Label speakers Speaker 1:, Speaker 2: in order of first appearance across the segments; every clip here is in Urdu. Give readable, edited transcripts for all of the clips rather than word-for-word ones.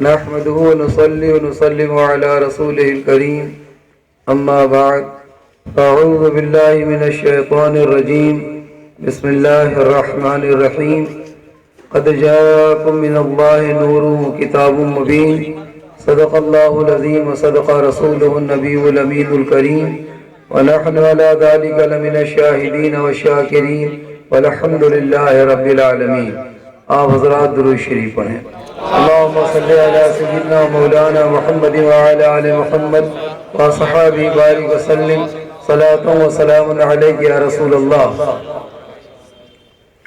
Speaker 1: نحمده ونصلي ونسلم على رسوله الكريم أما بعد أعوذ بالله من الشيطان الرجيم بسم الله الرحمن الرحيم قد جاءكم من الله نور وكتاب مبين صدق الله العظيم وصدق رسوله النبي الأمين الكريم ونحن على ذلك لمن الشاهدين والشاكرين والحمد لله رب العالمين. آپ حضرات درود شریف پڑھیں. اللهم صل على سيدنا مولانا محمد وعلى آل محمد وصحابه بارك وسلم صلاة وسلام عليك يا رسول اللہ.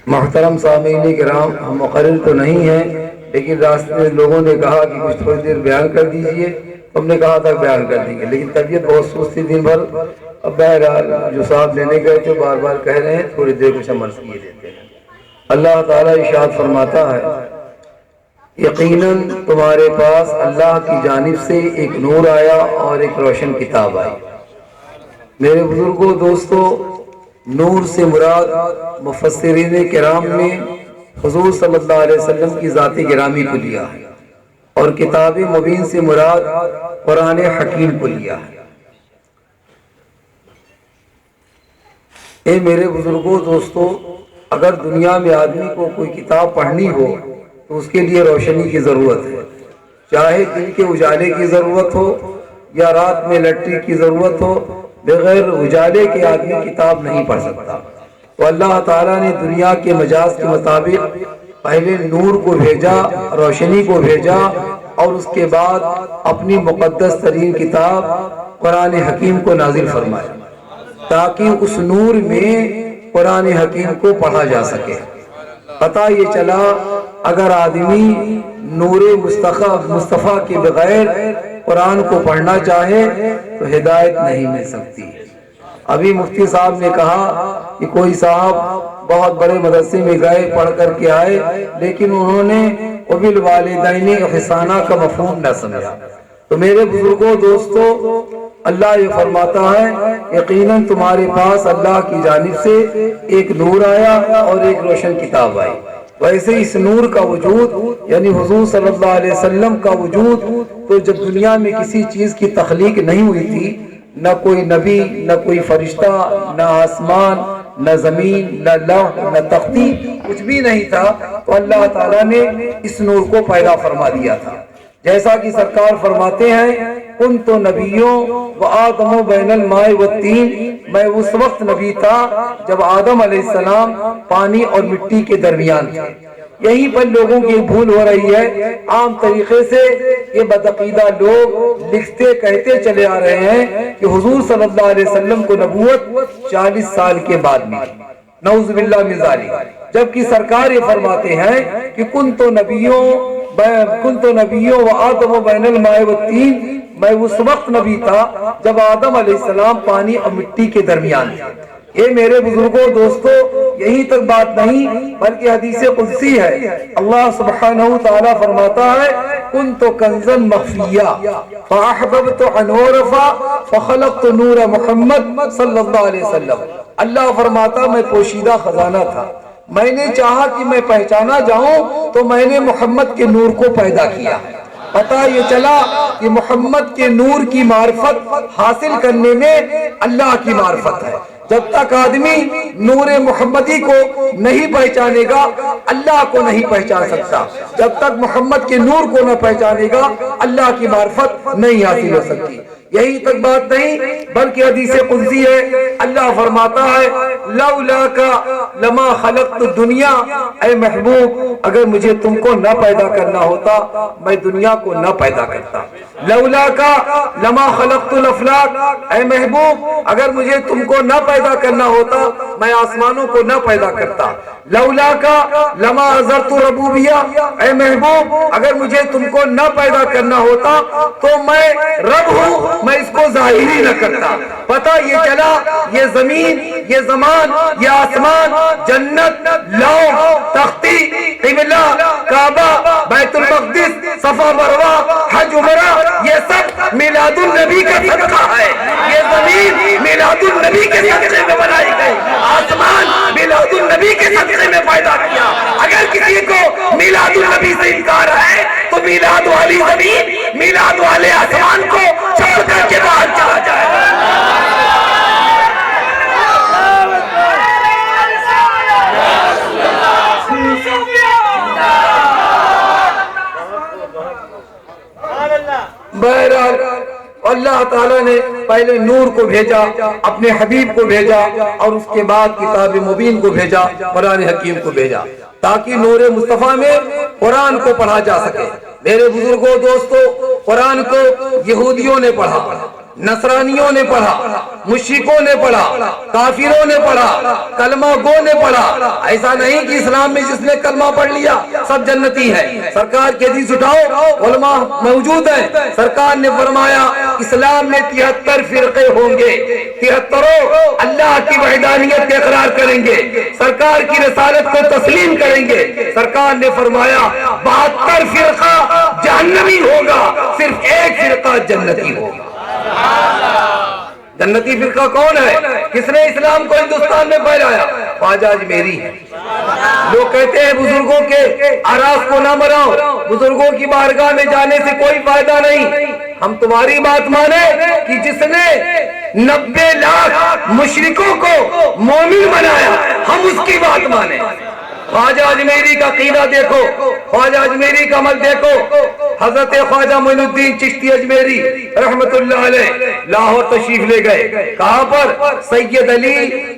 Speaker 1: محترم سامعین کرام، ہم مقرر تو نہیں ہیں لیکن راستے میں لوگوں نے کہا کہ کچھ تھوڑی دیر بیان کر دیجئے. ہم نے کہا تھا بیان کر دیں گے لیکن طبیعت بہت سست تھی دن بھر. اب بہرحال جو صاحب لینے گئے تھے بار بار کہہ رہے ہیں تھوڑی دیر کچھ عمل کیے دیتے ہیں. اللہ تعالیٰ ارشاد فرماتا ہے یقیناً تمہارے پاس اللہ کی جانب سے ایک نور آیا اور ایک روشن کتاب آئی. میرے بزرگوں دوستو، نور سے مراد مفسرین کرام نے حضور صلی اللہ علیہ وسلم کی ذات گرامی کو لیا ہے اور کتاب مبین سے مراد قرآن حکیم کو لیا ہے. اے میرے بزرگوں دوستو، اگر دنیا میں آدمی کو کوئی کتاب پڑھنی ہو تو اس کے لیے روشنی کی ضرورت ہے. چاہے دن کے اجالے کی ضرورت ہو یا رات میں لٹری کی ضرورت ہو، بغیر اجالے کے آدمی کتاب نہیں پڑھ سکتا. تو اللہ تعالیٰ نے دنیا کے مجاز کے مطابق پہلے نور کو بھیجا، روشنی کو بھیجا، اور اس کے بعد اپنی مقدس ترین کتاب قرآن حکیم کو نازل فرمایا تاکہ اس نور میں قرآن حکیم کو پڑھا جا سکے. پتہ یہ چلا اگر آدمی نور مصطفیٰ کے بغیر قرآن کو پڑھنا چاہے تو ہدایت نہیں مل سکتی. ابھی مفتی صاحب نے کہا کہ کوئی صاحب بہت بڑے مدرسے میں گئے، پڑھ کر کے آئے، لیکن انہوں نے وبالوالدین احسانا کا مفہوم نہ سمجھا. تو میرے بزرگوں دوستو، اللہ یہ فرماتا ہے یقیناً تمہارے پاس اللہ کی جانب سے ایک نور آیا اور ایک روشن کتاب آئی. ویسے اس نور کا وجود یعنی حضور صلی اللہ علیہ وسلم کا وجود تو جب دنیا میں کسی چیز کی تخلیق نہیں ہوئی تھی، نہ کوئی نبی، نہ کوئی فرشتہ، نہ آسمان، نہ زمین، نہ لوح، نہ تختی، کچھ بھی نہیں تھا، تو اللہ تعالیٰ نے اس نور کو پیدا فرما دیا تھا. جیسا کہ سرکار فرماتے ہیں کنت نبیوں و آدم بین الماء والطین، میں اس وقت نبی تھا جب آدم علیہ السلام پانی اور مٹی کے درمیان تھے. یہیں پر لوگوں کی بھول ہو رہی ہے. عام طریقے سے یہ بدعقیدہ لوگ لکھتے کہتے چلے آ رہے ہیں کہ حضور صلی اللہ علیہ وسلم کو نبوت 40 سال کے بعد ملی. نعوذ باللہ من ذالک. جبکہ سرکار یہ فرماتے ہیں کہ کنت نبیوں و آدم بین الماء والطین، میں اس وقت نبی تھا جب آدم علیہ السلام پانی اور مٹی کے درمیان تھے. یہ میرے بزرگوں دوستو یہی تک بات نہیں بلکہ حدیث قدسی ہے. اللہ سبحانہ وتعالی فرماتا ہے کنت کنزا مخفیا فاحببت ان اعرف فخلقت نور محمد صلی اللہ علیہ وسلم. اللہ فرماتا میں پوشیدہ خزانہ تھا، میں نے چاہا کہ میں پہچانا جاؤں تو میں نے محمد کے نور کو پیدا کیا. پتہ یہ چلا کہ محمد کے نور کی معرفت حاصل کرنے میں اللہ کی معرفت ہے. جب تک آدمی نور محمدی کو نہیں پہچانے گا اللہ کو نہیں پہچان سکتا. جب تک محمد کے نور کو نہ پہچانے گا اللہ کی معرفت نہیں حاصل ہو سکتی. یہی تک بات نہیں بلکہ حدیث قدسی ہے. اللہ فرماتا ہے لولاک لما خلقت الدنیا، اے محبوب اگر مجھے تم کو نہ پیدا کرنا ہوتا میں دنیا کو نہ پیدا کرتا. لولاک لما خلقت الافلاک، اے محبوب اگر مجھے تم کو نہ پیدا کرنا ہوتا میں آسمانوں کو نہ پیدا کرتا. لولاک لما ازرت ربوبیہ، اے محبوب اگر مجھے تم کو نہ پیدا کرنا ہوتا تو میں رب ہوں میں اس کو ظاہری نہ کرتا. پتہ یہ چلا یہ زمین، یہ زمان، یہ آسمان، جنت، لوح، تختی، قبلہ، کعبہ، بیت المقدس، صفا مروہ، حج عمرہ، یہ سب میلاد النبی کا صدقہ ہے. یہ زمین میلاد النبی کے صدقے میں بنائی گئی، آسمان میلاد النبی کے صدقے میں پیدا کیا. اگر کسی کو میلاد النبی سے انکار ہے تو میلاد والی زمین میلاد والے آسمان کو چھوڑ کر کے باہر چلا جائے گا۔ بہرحال اللہ تعالیٰ نے پہلے نور کو بھیجا، اپنے حبیب کو بھیجا، اور اس کے بعد کتاب مبین کو بھیجا، قرآن حکیم کو بھیجا، تاکہ نور مصطفیٰ میں قرآن کو پڑھا جا سکے۔ میرے بزرگوں دوستو، قرآن کو یہودیوں نے پڑھا، نصرانیوں نے پڑھا، مشرکوں نے پڑھا، کافروں نے پڑھا، کلمہ گو نے پڑھا۔ ایسا نہیں کہ اسلام میں جس نے کلمہ پڑھ لیا سب جنتی ہے۔ سرکار کے حدیث اٹھاؤ، علماء موجود ہیں، سرکار نے فرمایا اسلام میں 73 فرقے ہوں گے، 73 اللہ کی وحدانیت کا اقرار کریں گے، سرکار کی رسالت کو تسلیم کریں گے۔ سرکار نے فرمایا 72 فرقہ جہنمی ہوگا، صرف ایک فرقہ جنتی ہوگا۔ جنتی فرقہ کون ہے؟ کس نے اسلام کو ہندوستان میں پھیلایا؟ خواجہ اجمیری ہے۔ لوگ کہتے ہیں بزرگوں کے آراز کو نہ مراؤ، بزرگوں کی بارگاہ میں جانے سے کوئی فائدہ نہیں۔ ہم تمہاری بات مانیں کہ جس نے 90 لاکھ مشرکوں کو مومن بنایا، ہم اس کی بات مانیں۔ خواجہ اجمیری کا عقیدہ دیکھو، خواجہ اجمیری کا عمل دیکھو۔ حضرت خواجہ معین الدین چشتی اجمیری رحمت اللہ علیہ لاہور تشریف لے گئے۔ کہاں پر؟ سید علی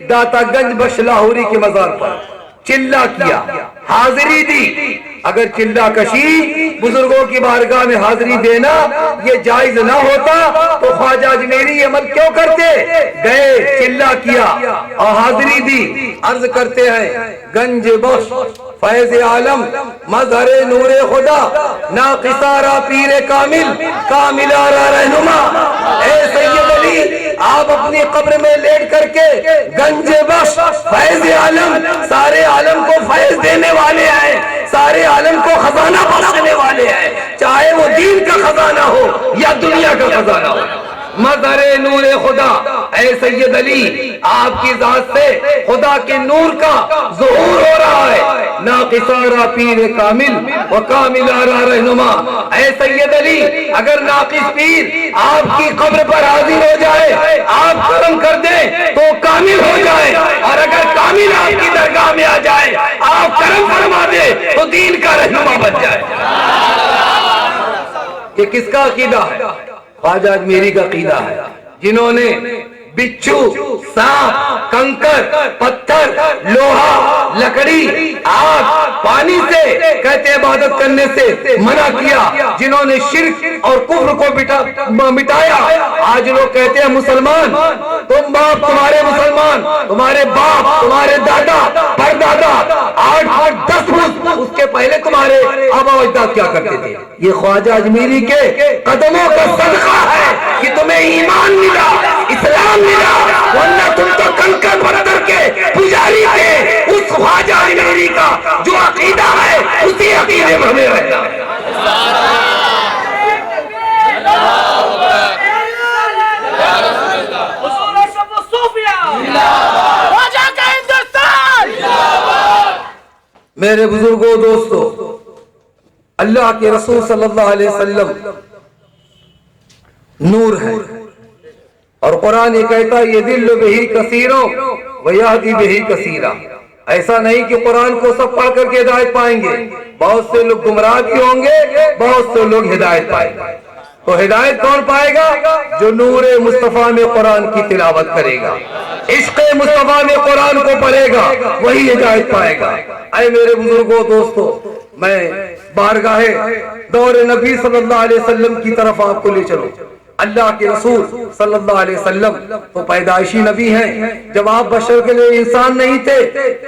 Speaker 1: داتا گنج بخش لاہوری کے مزار پر چلہ کیا، حاضری دی۔ اگر چلہ کشی بزرگوں کی بارگاہ میں حاضری دینا یہ جائز نہ ہوتا تو خواجہ اجمیری عمل کیوں کرتے؟ گئے، چلہ کیا اور حاضری دی۔ عرض کرتے ہیں گنج بخش فیض عالم مظہر نور خدا ناقصارا پیر کامل کاملارا رہنما۔ اے سید علی، آپ اپنی قبر میں لیٹ کر کے گنج بخش فیض عالم سارے عالم کو فیض دینے والے ہیں، سارے عالم کو خزانہ بخشنے والے ہیں، چاہے وہ دین کا خزانہ ہو یا دنیا کا خزانہ ہو۔ مظہر نور خدا، اے سید علی، آپ کی ذات سے خدا کے نور کا ظہور ہو رہا ہے۔ ناقصارا پیر کامل و کاملارا رہنما۔ اے سید علی، اگر ناقص پیر آپ کی قبر پر حاضر ہو جائے، آپ کرم کر دیں تو کامل ہو جائے، اور اگر کامل آپ کی درگاہ میں آ جائے، آپ کرم فرما دیں تو دین کا رہنما بن جائے۔ یہ کس کا عقیدہ ہے؟ خواجہ اجمیری کا عقیدہ ہے، جنہوں نے بچھو، سانپ، کنکر، پتھر، لوہا، لکڑی، آگ، پانی سے کہتے عبادت کرنے سے منع کیا، جنہوں نے شرک اور کفر کو مٹایا۔ آج لوگ کہتے ہیں مسلمان، تم باپ تمہارے مسلمان، تمہارے باپ تمہارے دادا پردادا 8-10 اس کے پہلے تمہارے آبا و اجداد کیا کرتے تھے؟ یہ خواجہ اجمیری کے قدموں کا صدقہ ہے کہ تمہیں ایمان ملا، اسلام ملا، ورنہ تم تو کنکر پتھر کے پجاری تھے۔ اس خواجہ اجمیری کا جو عقیدہ ہے اسی عقیدے میں ہمیں رہنا ہے۔ میرے بزرگوں دوستو، اللہ کے رسول صلی اللہ علیہ وسلم نور ہے، اور قرآن یہ کہتا ہے یضل بہ کثیرا ویہدی بہ کثیرا۔ ایسا نہیں کہ قرآن کو سب پڑھ کر کے ہدایت پائیں گے، بہت سے لوگ گمراہ بھی ہوں گے، بہت سے لوگ ہدایت پائیں گے۔ تو ہدایت کون پائے گا؟ جو نور مصطفیٰ میں قرآن کی تلاوت کرے گا، عشق مصطفیٰ میں قرآن کو پڑھے گا، وہی ہدایت پائے گا۔ اے میرے بزرگوں دوستو، میں بارگاہ دور نبی صلی اللہ علیہ وسلم کی طرف آپ کو لے چلوں۔ اللہ کے رسول صلی اللہ علیہ وسلم تو پیدائشی نبی ہیں، جب آپ بشر کے لیے انسان نہیں تھے،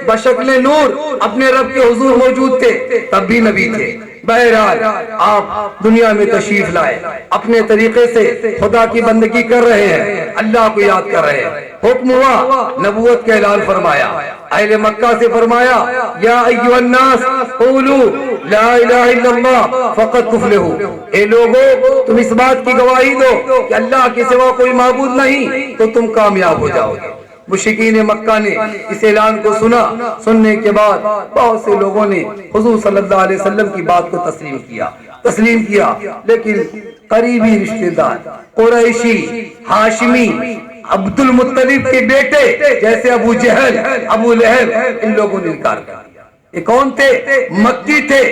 Speaker 1: بشکل نور اپنے رب کے حضور موجود تھے، تب بھی نبی تھے۔ بہرحال آپ دنیا میں تشریف لائے، اپنے طریقے سے خدا کی بندگی کر رہے ہیں، اللہ کو یاد کر رہے ہیں۔ حکم ہوا، نبوت کا اعلان فرمایا، اہل مکہ سے فرمایا یا ایھا الناس قولوا لا الہ الا اللہ فقد تفلحوا۔ اے لوگو، تم اس بات کی گواہی دو کہ اللہ کے سوا کوئی معبود نہیں تو تم کامیاب ہو جاؤ گے۔ مشرکین مکہ نے اس اعلان کو سننے کے بعد بہت سے لوگوں نے حضور صلی اللہ علیہ وسلم کی بات کو تسلیم کیا، لیکن قریبی رشتہ دار قریشی ہاشمی عبد المطلب کے بیٹے جیسے ابو جہل ابو لہب ان لوگوں نے انکار کیا۔ یہ کون تھے؟ مکی تھے،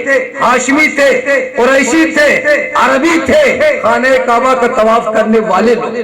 Speaker 1: ہاشمی تھے، قریشی تھے، عربی تھے، خانہ کعبہ کا طواف کرنے والے لوگ۔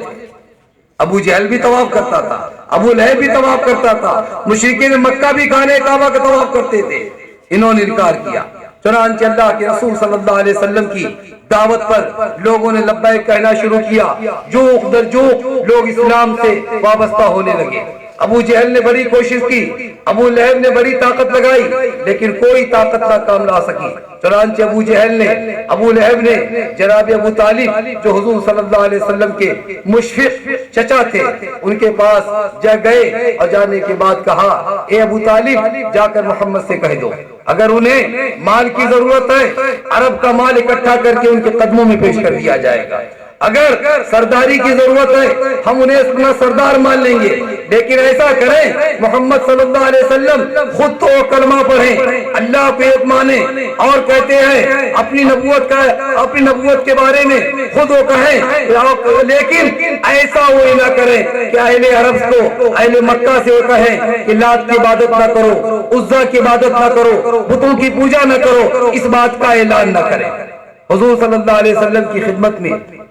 Speaker 1: ابو جہل بھی طواف کرتا تھا، ابو لہب بھی طواف کرتا تھا، مشرکین مکہ بھی خانہ کعبہ کا طواف کرتے تھے، انہوں نے انکار کیا۔ چنانچہ اللہ کے رسول صلی اللہ علیہ وسلم کی دعوت پر لوگوں نے لبیک کہنا شروع کیا، جوق در جوق لوگ اسلام سے وابستہ ہونے لگے۔ ابو جہل نے بڑی کوشش کی، ابو لہب نے بڑی طاقت لگائی، لیکن کوئی طاقت نہ کام لا سکی۔ چنانچہ ابو جہل نے، ابو لہب نے جناب ابو طالب جو حضور صلی اللہ علیہ وسلم کے مشفق چچا تھے ان کے پاس گئے اور جانے کے بعد کہا، اے ابو طالب جا کر محمد سے کہہ دو اگر انہیں مال کی ضرورت ہے عرب کا مال اکٹھا کر کے ان کے قدموں میں پیش کر دیا جائے گا، اگر سرداری کی ضرورت ہے ہم انہیں اپنا سردار مان لیں گے، لیکن ایسا کریں محمد صلی اللہ علیہ وسلم خود تو کلمہ پڑھیں، اللہ کو ایک مانیں، اور کہتے ہیں اپنی نبوت کے بارے میں خود وہ کہیں، لیکن ایسا وہ نہ کریں کہ اہل عرب کو، اہل مکہ سے وہ کہیں کہ لات کی عبادت نہ کرو، عزا کی عبادت نہ کرو، بتوں کی پوجا نہ کرو، اس بات کا اعلان نہ کریں۔ حضور صلی اللہ علیہ وسلم کی خدمت میں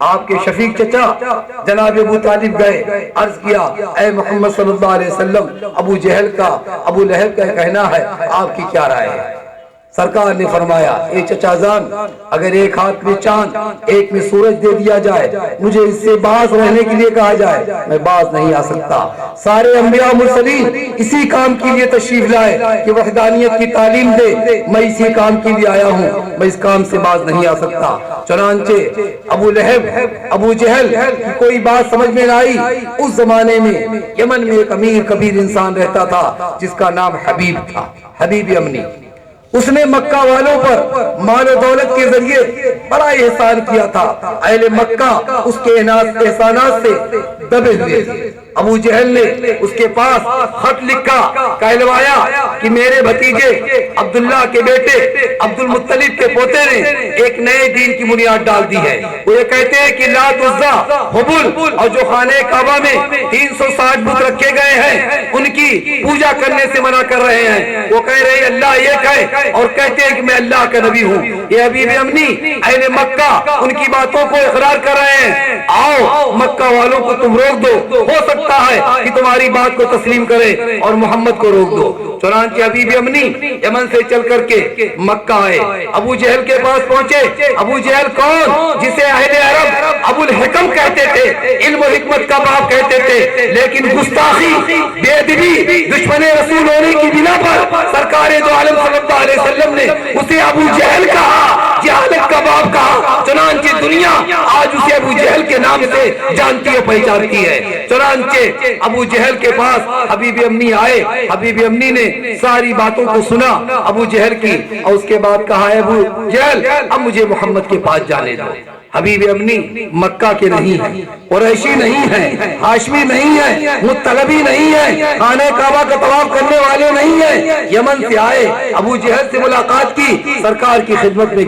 Speaker 1: آپ کے شفیق چچا جناب ابو طالب گئے، عرض کیا، اے محمد صلی اللہ علیہ وسلم ابو جہل کا، ابو لہب کا کہنا ہے، آپ کی کیا رائے ہے؟ سرکار نے فرمایا، اے چچا جان اگر ایک ہاتھ میں چاند ایک میں سورج دے دیا جائے، مجھے اس سے باز رہنے کے لیے کہا جائے، میں باز نہیں آ سکتا۔ سارے انبیاء مرسلین اسی کام کے لیے تشریف لائے کہ وحدانیت کی تعلیم دے، میں اسی کام کے لیے آیا ہوں، میں اس کام سے باز نہیں آ سکتا۔ چنانچہ ابو لہب ابو جہل کی کوئی بات سمجھ میں نہ آئی۔ اس زمانے میں یمن میں ایک امیر کبیر انسان رہتا تھا جس کا نام حبیب تھا، حبیب امنی۔ اس نے مکہ والوں پر مال و دولت کے ذریعے بڑا احسان کیا تھا، اہل مکہ اس کے احسانات سے دبے ہوئے تھے۔ ابو جہل نے اس کے پاس خط لکھا، کہلوایا کہ میرے بھتیجے عبداللہ کے بیٹے عبد المطلب کے پوتے نے ایک نئے دین کی بنیاد ڈال دی ہے، وہ یہ کہتے ہیں کہ لات عزا حبل اور جو خانہ کعبہ میں 360 بت رکھے گئے ہیں ان کی پوجا کرنے سے منع کر رہے ہیں۔ وہ کہہ رہے ہیں اللہ ایک ہے اور کہتے ہیں کہ میں اللہ کا نبی ہوں۔ یہ حبیب امنی اہل مکہ ان کی باتوں کو اقرار کر رہے ہیں، آؤ مکہ والوں کو تم روک دو، ہو سکتا ہے کہ تمہاری بات کو تسلیم کرے اور محمد کو روک دو۔ چنانچہ حبیب امنی یمن سے چل کر کے مکہ آئے، ابو جہل کے پاس پہنچے۔ ابو جہل کون؟ جسے اہل عرب ابو الحکم کہتے تھے، علم و حکمت کا باپ کہتے تھے، لیکن گستاخی بے ادبی دشمن رسول ہونے کی بنا پر سرکار دو عالم صلی اللہ علیہ وسلم نے اسے ابو جہل کہا، جہالت کا باپ کہا۔ چنانچہ دنیا آج اسے ابو جہل کے نام سے جانتی ہے، پہچانتی ہے۔ چنانچہ ابو جہل کے پاس حبیب امنی آئے، حبیب امنی نے ساری باتوں کو سنا ابو جہل کی، اور اس کے بعد کہا، ابو جہل اب مجھے محمد کے پاس جانے دو۔ حبیب امنی مکہ کے نہیں ہیں، قریشی نہیں ہیں، ہاشمی نہیں ہیں، مطلبی نہیں ہیں، خانہ کعبہ کا طواف کرنے والے نہیں ہیں، یمن سے آئے، ابو جہل سے ملاقات کی، سرکار کی خدمت میں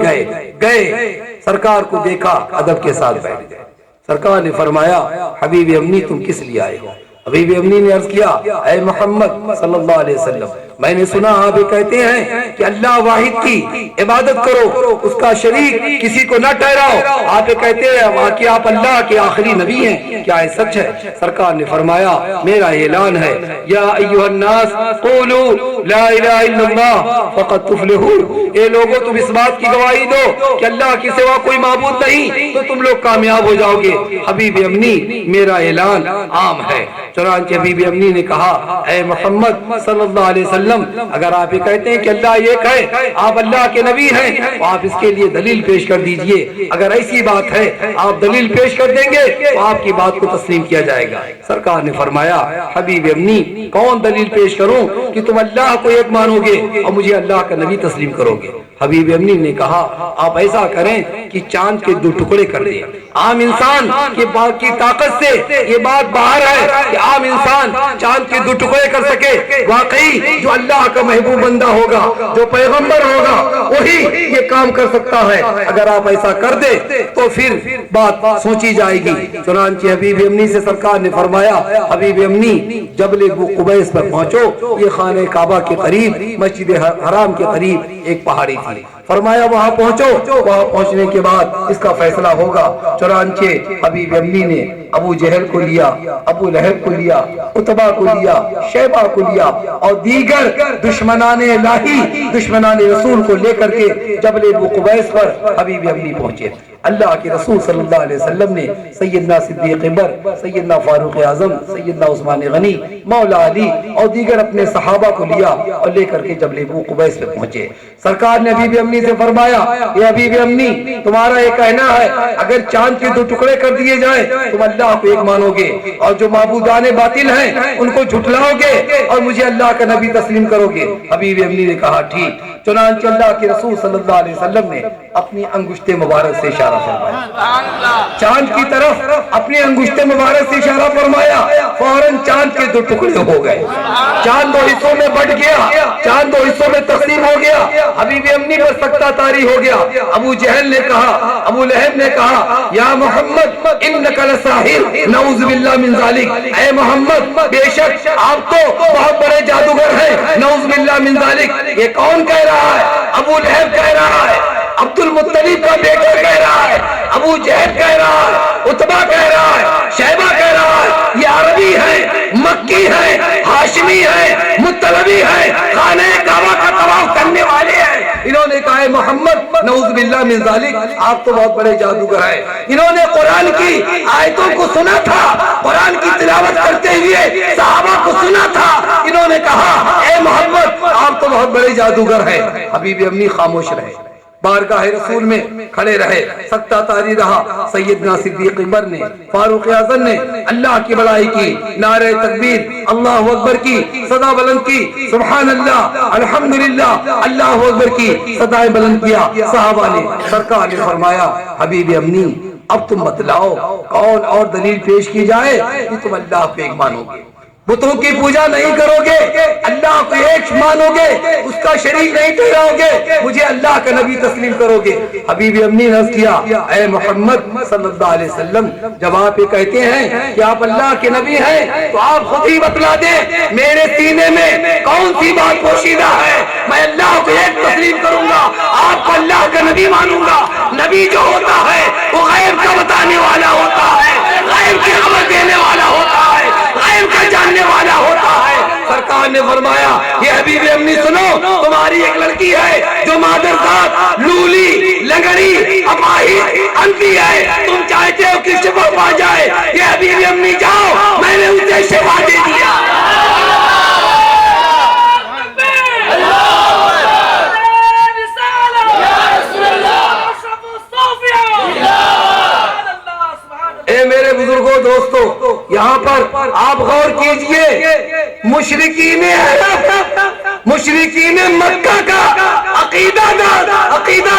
Speaker 1: گئے، سرکار کو دیکھا، ادب کے ساتھ بیٹھ گئے۔ سرکار نے فرمایا، حبیب امنی تم کس لیے آئے ہو؟ حبیب امنی نے عرض کیا، اے محمد صلی اللہ علیہ وسلم میں نے سنا آپ کہتے ہیں کہ اللہ واحد کی عبادت کرو، اس کا شریک کسی کو نہ ٹھہراؤ، آپ کہتے ہیں کہ آپ اللہ کے آخری نبی ہیں، کیا یہ سچ ہے؟ سرکار نے فرمایا، میرا اعلان ہے، یا ایھا الناس قولوا لا الہ الا اللہ فقد تفلحون، اے لوگوں تم اس بات کی گواہی دو کہ اللہ کے سوا کوئی معبود نہیں تو تم لوگ کامیاب ہو جاؤ گے۔ حبیب امنی میرا اعلان عام ہے۔ چنانچہ حبیب امنی نے کہا، اے محمد صلی اللہ علیہ وسلم اگر آپ یہ کہتے ہیں کہ اللہ ایک ہے، آپ اللہ کے نبی ہیں، تو آپ اس کے لیے دلیل پیش کر دیجئے، اگر ایسی بات ہے آپ دلیل پیش کر دیں گے تو آپ کی بات کو تسلیم کیا جائے گا۔ سرکار نے فرمایا، حبیب امنی کون دلیل پیش کروں کہ تم اللہ کو ایک مانو گے اور مجھے اللہ کا نبی تسلیم کرو گے؟ حبیب امنی نے کہا آپ ایسا کریں کہ چاند کے 2 ٹکڑے کر دیں. عام انسان کی طاقت سے یہ بات باہر ہے کہ عام انسان چاند کے 2 ٹکڑے کر سکے. واقعی جو اللہ کا محبوب بندہ ہوگا, جو پیغمبر ہوگا, وہی یہ کام کر سکتا ہے. اگر آپ ایسا کر دے تو پھر بات سوچی جائے گی. چنانچہ حبیب امنی سے سرکار نے فرمایا, حبیب امنی جبل ابو قبیس پر پہنچو. یہ خانہ کعبہ کے قریب, مسجد حرام کے قریب ایک پہاڑی تھی. فرمایا وہاں پہنچو. وہاں پہنچنے کے بعد اس کا فیصلہ ہوگا. چنانچہ حبیب امنی نے ابو جہل کو لیا, ابو لہب کو لیا, عتبہ کو لیا, شیبہ کو لیا اور دیگر دشمنان الہی, دشمنان رسول کو لے کر کے جبل ابو قبیس پر حبیب امنی پہنچے. اللہ کے رسول صلی اللہ علیہ وسلم نے سیدنا صدیق اکبر, سیدنا فاروق اعظم, سیدنا عثمان غنی, مولا علی اور دیگر اپنے صحابہ کو لیا اور لے کر کے جبل ابو قبیس پہ پہنچے. سرکار نے حبیب امنی سے فرمایا, یہ حبیب امنی تمہارا یہ کہنا ہے اگر چاند کے 2 ٹکڑے کر دیے جائیں تم اللہ کو ایک مانو گے اور جو معبودان باطل ہیں ان کو جھٹلاؤ گے اور مجھے اللہ کا نبی تسلیم کرو گے. حبیب امنی نے کہا ٹھیک. چنانچہ اللہ کے رسول صلی اللہ علیہ وسلم نے اپنی انگشت مبارک سے اشارہ فرمایا, چاند کی طرف اپنی انگشت مبارک سے اشارہ فرمایا. فوراً چاند کے 2 ٹکڑے ہو گئے. چاند 2 حصوں میں بٹ گیا, چاند 2 حصوں میں تقسیم ہو گیا. حبیب امنی پر سکتہ طاری ہو گیا. ابو جہل نے کہا, ابو لہب نے کہا, یا محمد انک لساحر نعوذ باللہ من ذالک, اے محمد بے شک آپ تو بہت بڑے جادوگر ہیں, نعوذ باللہ من ذالک. یہ کون کہہ رہا ہے؟ ابو لہب کہہ رہا ہے, عبد المطلب کا بیٹا کہہ رہا ہے, ابو جہل کہہ رہا ہے, عتبہ کہہ رہا ہے, شیبہ کہہ رہا ہے. یہ عربی ہے, مکی ہے, ہاشمی ہے, مطلبی ہے, خانہ کعبہ کا طواف کرنے والے ہیں. انہوں نے کہا ہے محمد نعوذ باللہ من ذالک آپ تو بہت بڑے جادوگر ہیں. انہوں نے قرآن کی آیتوں کو سنا تھا, قرآن کی تلاوت کرتے ہوئے صحابہ کو سنا تھا. انہوں نے کہا اے محمد آپ تو بہت بڑے جادوگر ہیں. حبیب امنی خاموش رہے, بارگاہ رسول میں کھڑے رہے, سکتہ طاری رہا. سیدنا صدیق اکبر نے, فاروق اعظم نے اللہ کی بڑائی کی, نعرہ تکبیر اللہ اکبر کی صدا بلند کی, سبحان اللہ الحمدللہ اللہ اکبر کی صدائیں بلند کیا. صحابہ نے, سرکار نے فرمایا حبیب امنی اب تم بتلاؤ کون اور دلیل پیش کی جائے کہ تم اللہ کو ایک مانو گے, بتوں کی پوجا نہیں کرو گے, اللہ کو ایک مانو گے, اس کا شریک نہیں ٹھہراؤ گے, مجھے اللہ کا نبی تسلیم کرو گے. حبیب امنی نے عرض کیا اے محمد صلی اللہ علیہ وسلم جب آپ یہ کہتے ہیں کہ آپ اللہ کے نبی ہیں تو آپ خود ہی بتلا دیں میرے سینے میں کون سی بات پوشیدہ ہے. میں اللہ کو ایک تسلیم کروں گا, آپ کو اللہ کا نبی مانوں گا. نبی جو ہوتا ہے وہ غیب کا بتانے والا ہوتا ہے, غیب کی خبر دینے والا ہوتا ہے, غیب کا جاننے والا ہوتا ہے. سرکار نے فرمایا یہ حبیب امنی سنو, تمہاری ایک لڑکی ہے جو مادرزاد لولی لنگڑی اپاہی انتی ہے, تم چاہتے ہو کہ شفا پا جائے. یہ حبیب امنی جاؤ, میں نے اسے شفا دے دیا. اے میرے بزرگوں دوستو, یہاں پر آپ غور کیجئے, مشرکین مکہ کا عقیدہ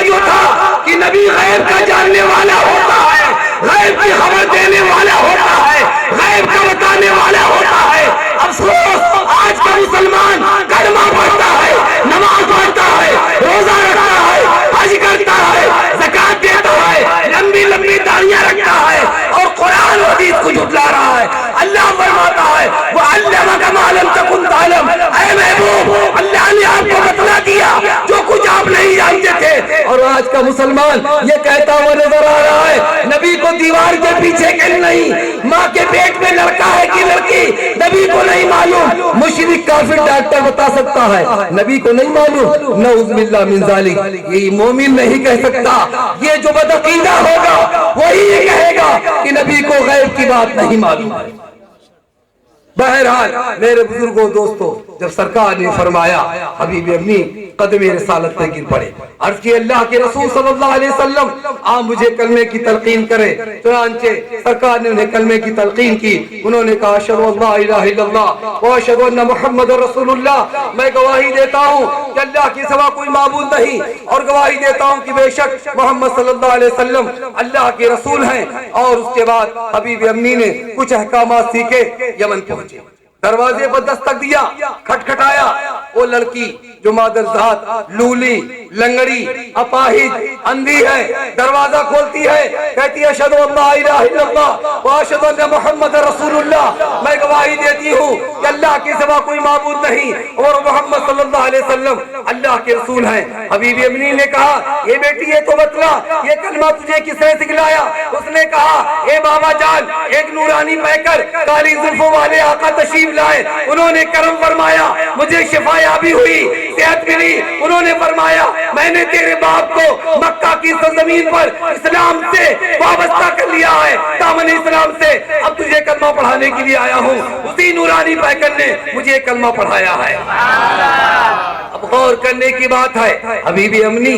Speaker 1: جو تھا کہ نبی غیب کا جاننے والا ہوتا ہے, غیب کی خبر دینے والا ہوتا ہے, غیب کا بتانے والا ہوتا ہے. افسوس آج کا مسلمان کلمہ پڑھتا ہے, نماز پڑھتا ہے, روزہ رکھتا ہے, حج کرتا ہے, زکات دیتا ہے, لمبی لمبی داڑیاں رکھتا ہے اور قرآن و حدیث کو جھٹلا رہا ہے. اللہ فرماتا ہے وَعَلَّمَكَ مَا لَمْ تَكُنْ تَعْلَمْ, اے محبوب اللہ نے آپ کو بتلا دیا جو کچھ آپ نہیں جانتے تھے. اور آج کا مسلمان یہ کہتا ہوا نظر آ رہا ہے نبی کو دیوار کے پیچھے کہیں نہیں, ماں کے پیٹ میں لڑکا ہے کہ لڑکی نبی کو نہیں معلوم. مشرک کافر ڈاکٹر بتا سکتا ہے, نبی کو نہیں معلوم. نعوذ باللہ من ذالک, یہ مومن نہیں کہہ سکتا. یہ جو بدعقیدہ ہوگا وہی یہ کہے گا کہ نبی کو غیب کی بات نہیں معلوم. بہرحال میرے بزرگوں دوستو, جب سرکار نے فرمایا حبیب امی قدم رسالت پہ گر پڑے، عرض کی اللہ کے رسول صلی اللہ علیہ وسلم آپ مجھے کلمے کی تلقین کرے۔ چنانچہ سرکار نے انہیں کلمے کی تلقین کی، انہوں نے کہا اشہد ان لا الہ الا اللہ واشہد ان محمد رسول اللہ، میں گواہی دیتا ہوں کہ اللہ کے سوا کوئی معبود نہیں، اور گواہی دیتا ہوں کہ بے شک محمد صلی اللہ علیہ وسلم اللہ کے رسول ہیں۔ اور اس کے بعد حبیب امی نے کچھ احکامات سیکھے، یمن پہنچے، دروازے پر دستک دیا، کھٹکھٹایا، وہ لڑکی جو مادرزاد لولی لنگڑی اپاہج اندھی ہے دروازہ کھولتی ہے، کہتی ہے اشہد ان لا الہ الا اللہ واشہد ان محمد رسول اللہ، میں گواہی دیتی ہوں کہ اللہ کے سوا کوئی معبود نہیں اور محمد صلی اللہ علیہ وسلم اللہ کے رسول ہیں۔ حبیب امی نے کہا یہ بیٹی یہ تو بتلا یہ کلمہ تجھے کس نے سکھلایا؟ اس نے کہا اے بابا جان، ایک نورانی پیکر کالی زلفوں والے آقا تشریف لائے، انہوں نے کرم فرمایا، مجھے شفا یابی ہوئی، صحت ملی، انہوں نے فرمایا میں نے تیرے باپ کو مکہ کی سرزمین پر اسلام سے وابستہ کر لیا ہے، دامن اسلام سے، اب تجھے کلمہ پڑھانے کے لیے آیا ہوں۔ اسی نورانی پیکر نے مجھے کلمہ پڑھایا ہے۔ اب غور کرنے کی بات ہے، حبیب امی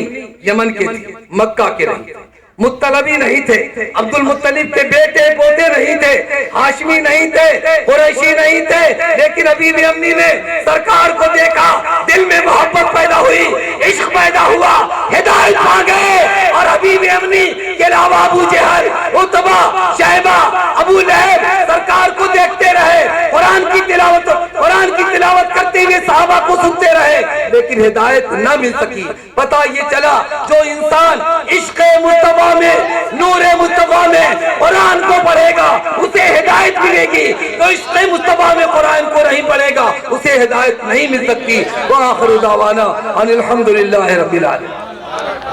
Speaker 1: یمن کے تھے، مکہ کے رہے، مطلبی نہیں تھے، عبد المطلب کے بیٹے پوتے نہیں تھے، ہاشمی نہیں تھے، قریشی نہیں تھے، لیکن حبیب امی نے سرکار کو دیکھا، دل میں محبت پیدا ہوئی، عشق پیدا ہوا، ہدایت مانگے، اور حبیب امی کے علاوہ ابو جہل، عتبہ، شیبہ، ابو لہب سرکار کو دیکھتے رہے، قرآن کی تلاوت کرتے ہوئے صحابہ کو سنتے رہے، لیکن ہدایت نہ مل سکی۔ پتہ یہ چلا جو انسان عشق مصطفیٰ میں، نور مصطفیٰ میں قرآن کو پڑھے گا اسے ہدایت ملے گی، تو عشق مصطفیٰ میں قرآن کو نہیں پڑھے گا اسے ہدایت نہیں مل سکتی۔ وآخر دعوانا ان الحمدللہ رب العالمین۔